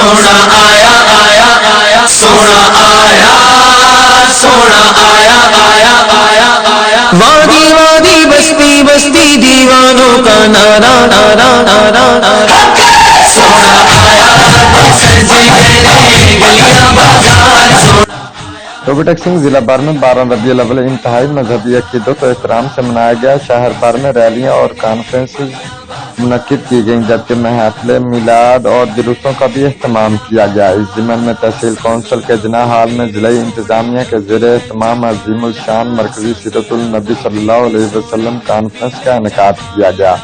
سونا آیا آیا آیا سونا آیا سونا آیا آیا آیا آیا وادی وادی بستی بستی دیوانوں کا نعرہ نعرہ نعرہ نعرہ سونا آیا سجی میرے گلیاں بازار سونا ٹوبی ٹیکسنگ ضلع بھر میں 12 ربیع الاول انتہائی مذہبی عقیدت و احترام سے منایا گیا۔ شہر بھر میں ریلیاں اور کانفرنسز منعقد کی گئیں، جبکہ محافل میلاد اور جلوسوں کا بھی اہتمام کیا گیا۔ اس ضمن میں تحصیل کونسل کے جناح ہال میں ضلعی انتظامیہ کے زیر اہتمام عظیم الشان مرکزی سیرت النبی صلی اللہ علیہ وسلم کانفرنس کا انعقاد کیا گیا،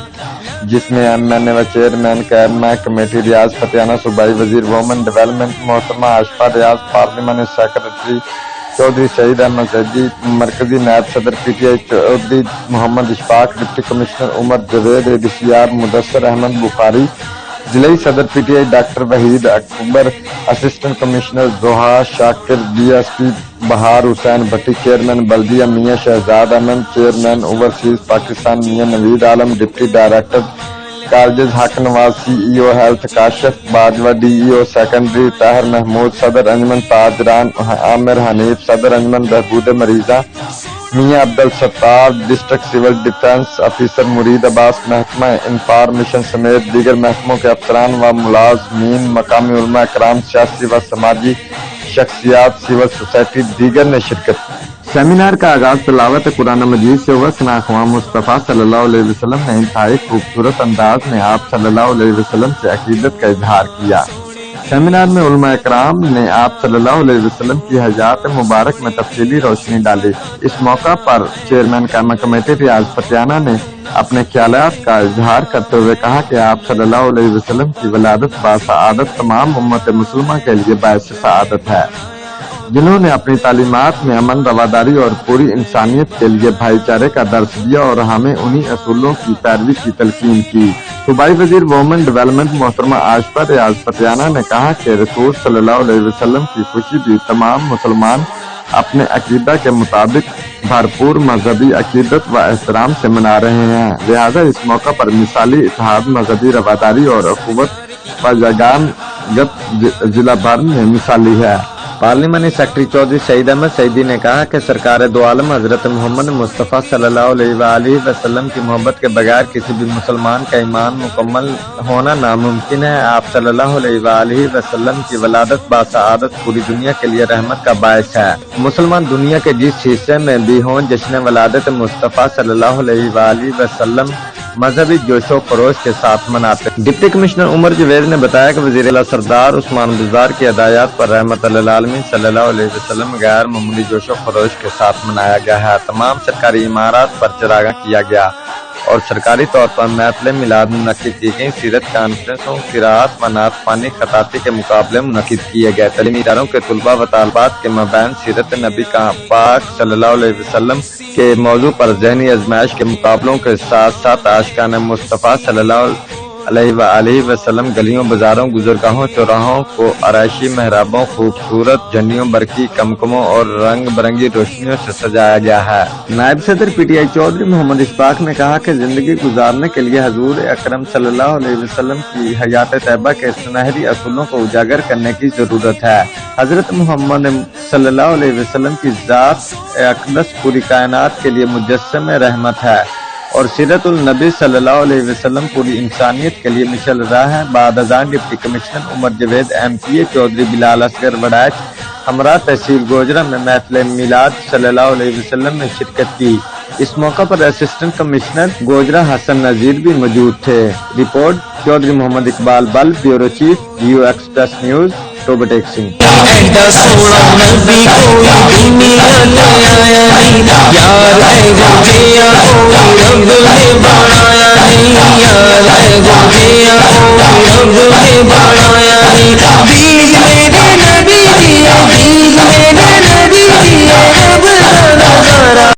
جس میں ایم این اے و چیئرمین کیرمہ کمیٹی ریاض فتیانہ، صوبائی وزیر وومن ڈیولپمنٹ محترمہ عاشقہ ریاض، پارلیمانی سیکریٹری چودھری شہید احمد زیدی، مرکزی نائب صدر P T I Chaudhry Muhammad Ishfaq, deputy commissioner Umar Javed, A D C R Mudassar Ahmed Bukhari, ضلعی صدر P T I doctor Waheed Akbar, assistant commissioner Zoha Shakir, D S P Bahar Hussain Bhatti, chairman بلدیہ Mian Shahzad Ahmed, chairman overseas Pakistan Mian Naveed Alam, deputy director colleges Haq Nawaz, C E O health Kashif Bajwa, D E O secondary Tahir Mahmood, صدر انجمن تاجران عامر حنیف، صدر انجمن بہبود مریضاں میاں Abdul Sattar, district civil defence officer مرید عباس، محکمہ انفارمیشن سمیت دیگر محکموں کے افسران و ملازمین، مقامی علماء کرام، سیاسی و سماجی شخصیات، سول سوسائٹی دیگر نے شرکت کی۔ سیمینار کا آغاز تلاوت قرآن مجید سے ہوا۔ ثنا اقوام مصطفیٰ صلی اللہ علیہ وسلم نے انتہائی خوبصورت انداز میں آپ صلی اللہ علیہ وسلم سے عقیدت کا اظہار کیا۔ سیمینار میں علماء کرام نے آپ صلی اللہ علیہ وسلم کی حیات مبارک میں تفصیلی روشنی ڈالی۔ اس موقع پر چیئرمین قائمہ کمیٹی ریاض فتیانہ نے اپنے خیالات کا اظہار کرتے ہوئے کہا کہ آپ صلی اللہ علیہ وسلم کی ولادت باسعادت تمام امت مسلمہ کے لیے باعث سعادت ہے، جنہوں نے اپنی تعلیمات میں امن، رواداری اور پوری انسانیت کے لیے بھائی چارے کا درس دیا اور ہمیں انہی اصولوں کی پیروی کی تلقین کی۔ صوبائی وزیر وومن ڈیولپمنٹ محترمہ عاشقہ ریاض فتیانہ نے کہا کہ رسول صلی اللہ علیہ وسلم کی خوشی بھی تمام مسلمان اپنے عقیدہ کے مطابق بھرپور مذہبی عقیدت و احترام سے منا رہے ہیں، لہذا اس موقع پر مثالی اتحاد، مذہبی رواداری اور اخوت و یگانگت ضلع بھر میں مثالی ہے۔ پارلیمانی سیکرٹری چودھری شہید احمد زیدی نے کہا کہ سرکار دو عالم حضرت محمد مصطفیٰ صلی اللہ علیہ وآلہ وسلم کی محبت کے بغیر کسی بھی مسلمان کا ایمان مکمل ہونا ناممکن ہے۔ آپ صلی اللہ علیہ وآلہ وسلم کی ولادت باسعادت پوری دنیا کے لیے رحمت کا باعث ہے۔ مسلمان دنیا کے جس حصے میں بھی ہوں جشن ولادت مصطفیٰ صلی اللہ علیہ وآلہ وسلم مذہبی جوش و خروش کے ساتھ مناتے ہیں۔ ڈپٹی کمشنر عمر جاوید نے بتایا کہ وزیر اعلیٰ سردار عثمان بزدار کی ہدایات پر رحمت للعالمین صلی اللہ علیہ وسلم غیر معمولی جوش و خروش کے ساتھ منایا گیا ہے۔ تمام سرکاری عمارات پر چراغاں کیا گیا اور سرکاری طور پر محفل میلاد منعقد کی گئیں۔ سیرت کانفرنسوں، قراءت و نعت خوانی، خطاطی کے مقابلے منعقد کیے گئے۔ تعلیمی اداروں کے طلباء و طالبات کے مابین سیرت نبی پاک صلی اللہ علیہ وسلم کے موضوع پر ذہنی آزمائش کے مقابلوں کے ساتھ ساتھ عاشقان مصطفیٰ صلی اللہ علیہ وآلہ وسلم گلیوں، بازاروں، گزرگاہوں، چوراہوں کو آرائشی محرابوں، خوبصورت جھنڈیوں، برقی کمکموں اور رنگ برنگی روشنیوں سے سجایا گیا ہے۔ نائب صدر P T I Chaudhry Muhammad Ashfaq نے کہا کہ زندگی گزارنے کے لیے حضور اکرم صلی اللہ علیہ وسلم کی حیات طیبہ کے سنہری اصولوں کو اجاگر کرنے کی ضرورت ہے۔ حضرت محمد صلی اللہ علیہ وسلم کی ذات اقدس پوری کائنات کے لیے مجسم رحمت ہے اور سیرت النبی صلی اللہ علیہ وسلم پوری انسانیت کے لیے مشعل راہ ہے۔ بعد ازاں deputy commissioner Umar Javed, M P اے چودھری بلال اصغر وڑائچ ہمراہ تحصیل گوجرہ میں محفل میلاد صلی اللہ علیہ وسلم میں شرکت کی۔ اس موقع پر اسسٹنٹ کمشنر گوجرہ حسن نذیر بھی موجود تھے۔ Report Chaudhry Muhammad Iqbal Bal, bureau chief, Geo Express News, Toba Tek Singh. ایڈا سونا نبی کوئی دنیا لے آیا نہیں، یار ہے وہ جیا کوئی رب